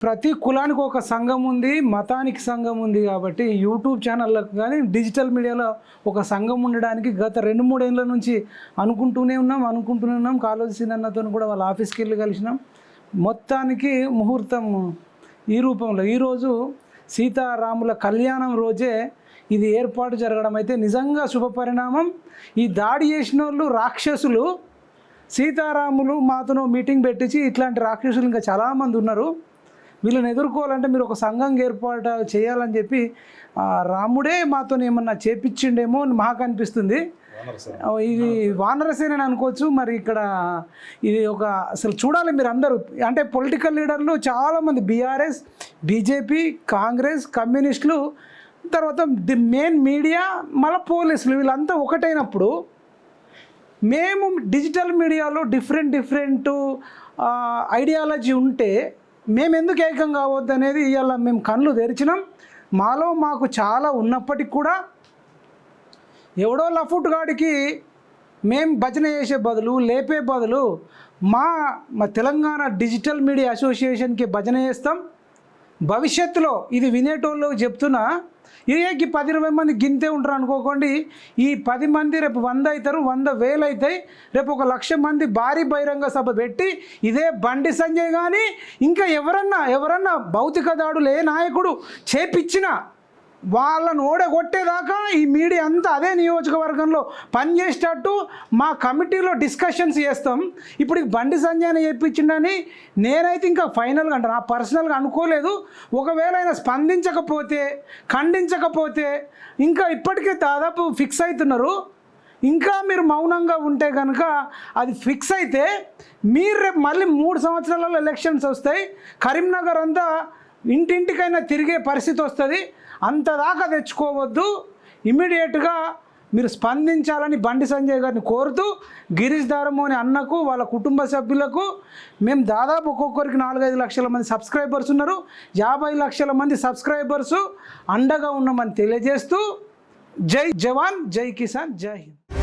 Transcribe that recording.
ప్రతి కులానికి ఒక సంఘం ఉంది, మతానికి సంఘం ఉంది. కాబట్టి యూట్యూబ్ ఛానళ్ళకు కానీ డిజిటల్ మీడియాలో ఒక సంఘం ఉండడానికి గత 2-3 ఏళ్ళ నుంచి అనుకుంటూనే ఉన్నాం. కాళోజీ సీనన్నతో కూడా వాళ్ళ ఆఫీస్కి వెళ్ళి కలిసినాం. మొత్తానికి ముహూర్తం ఈ రూపంలో ఈరోజు సీతారాముల కళ్యాణం రోజే ఇది ఏర్పాటు జరగడం అయితే నిజంగా శుభపరిణామం. ఈ దాడి చేసిన వాళ్ళు రాక్షసులు. సీతారాములు మాతో మీటింగ్ పెట్టించి ఇట్లాంటి రాక్షసులు ఇంకా చాలామంది ఉన్నారు. వీళ్ళని ఎదుర్కోవాలంటే మీరు ఒక సంఘం ఏర్పాటు చేయాలని చెప్పి రాముడే మాతో ఏమన్నా చేపించిండేమో అని మాకు అనిపిస్తుంది. ఇది వానరసేన అనుకోవచ్చు. మరి ఇక్కడ ఇది ఒక అసలు చూడాలి మీరు అందరూ. అంటే పొలిటికల్ లీడర్లు చాలామంది బీఆర్ఎస్, బీజేపీ, కాంగ్రెస్, కమ్యూనిస్టులు, తర్వాత ది మెయిన్ మీడియా, మళ్ళీ పోలీసులు వీళ్ళంతా ఒకటైనప్పుడు మేము డిజిటల్ మీడియాలో డిఫరెంట్ ఐడియాలజీ ఉంటే మేము ఎందుకు ఏకం కావద్దు అనేది ఇవాళ మేము కళ్ళు తెరిచినాం. మాలో మాకు చాలా ఉన్నప్పటికి కూడా ఎవడో లఫుట్ గాడికి మేము భజన చేసే బదులు, లేపే బదులు మా తెలంగాణ డిజిటల్ మీడియా అసోసియేషన్కి భజన చేస్తాం. భవిష్యత్తులో ఇది వినేటోళ్ళు చెప్తున్నా, ఏకి 10-20 మంది గింతే ఉంటారు అనుకోకండి. ఈ 10 మంది రేపు 100 అవుతారు, 100,000 అవుతాయి. రేపు 1,00,000 మంది భారీ బహిరంగ సభ పెట్టి ఇదే బండి సంజయ్ కానీ ఇంకా ఎవరన్నా భౌతిక దాడులు ఏ నాయకుడు చేపించిన వాళ్ళను ఓడగొట్టేదాకా ఈ మీడియా అంతా అదే నియోజకవర్గంలో పనిచేసేటట్టు మా కమిటీలో డిస్కషన్స్ చేస్తాం. ఇప్పుడు బండి సంజయ్ని చేయించిండని నేనైతే ఇంకా ఫైనల్గా అంటే నా పర్సనల్గా అనుకోలేదు. ఒకవేళ ఆయన స్పందించకపోతే, ఖండించకపోతే ఇంకా ఇప్పటికే దాదాపు ఫిక్స్ అవుతున్నారు. ఇంకా మీరు మౌనంగా ఉంటే కనుక అది ఫిక్స్ అయితే మీరు రేపు మళ్ళీ 3 సంవత్సరాలలో ఎలక్షన్స్ వస్తాయి. కరీంనగర్ అంతా ఇంటింటికైనా తిరిగే పరిస్థితి వస్తుంది. అంతదాకా తెచ్చుకోవద్దు. ఇమ్మీడియట్గా మీరు స్పందించాలని బండి సంజయ్ గారిని కోరుతూ, గిరీష్ దారమోని అన్నకు, వాళ్ళ కుటుంబ సభ్యులకు, మేము దాదాపు ఒక్కొక్కరికి 4-5 లక్షల మంది సబ్స్క్రైబర్స్ ఉన్నారు. 50 లక్షల మంది సబ్స్క్రైబర్సు అండగా ఉన్నామని తెలియజేస్తూ జై జవాన్, జై కిసాన్, జై హింద్.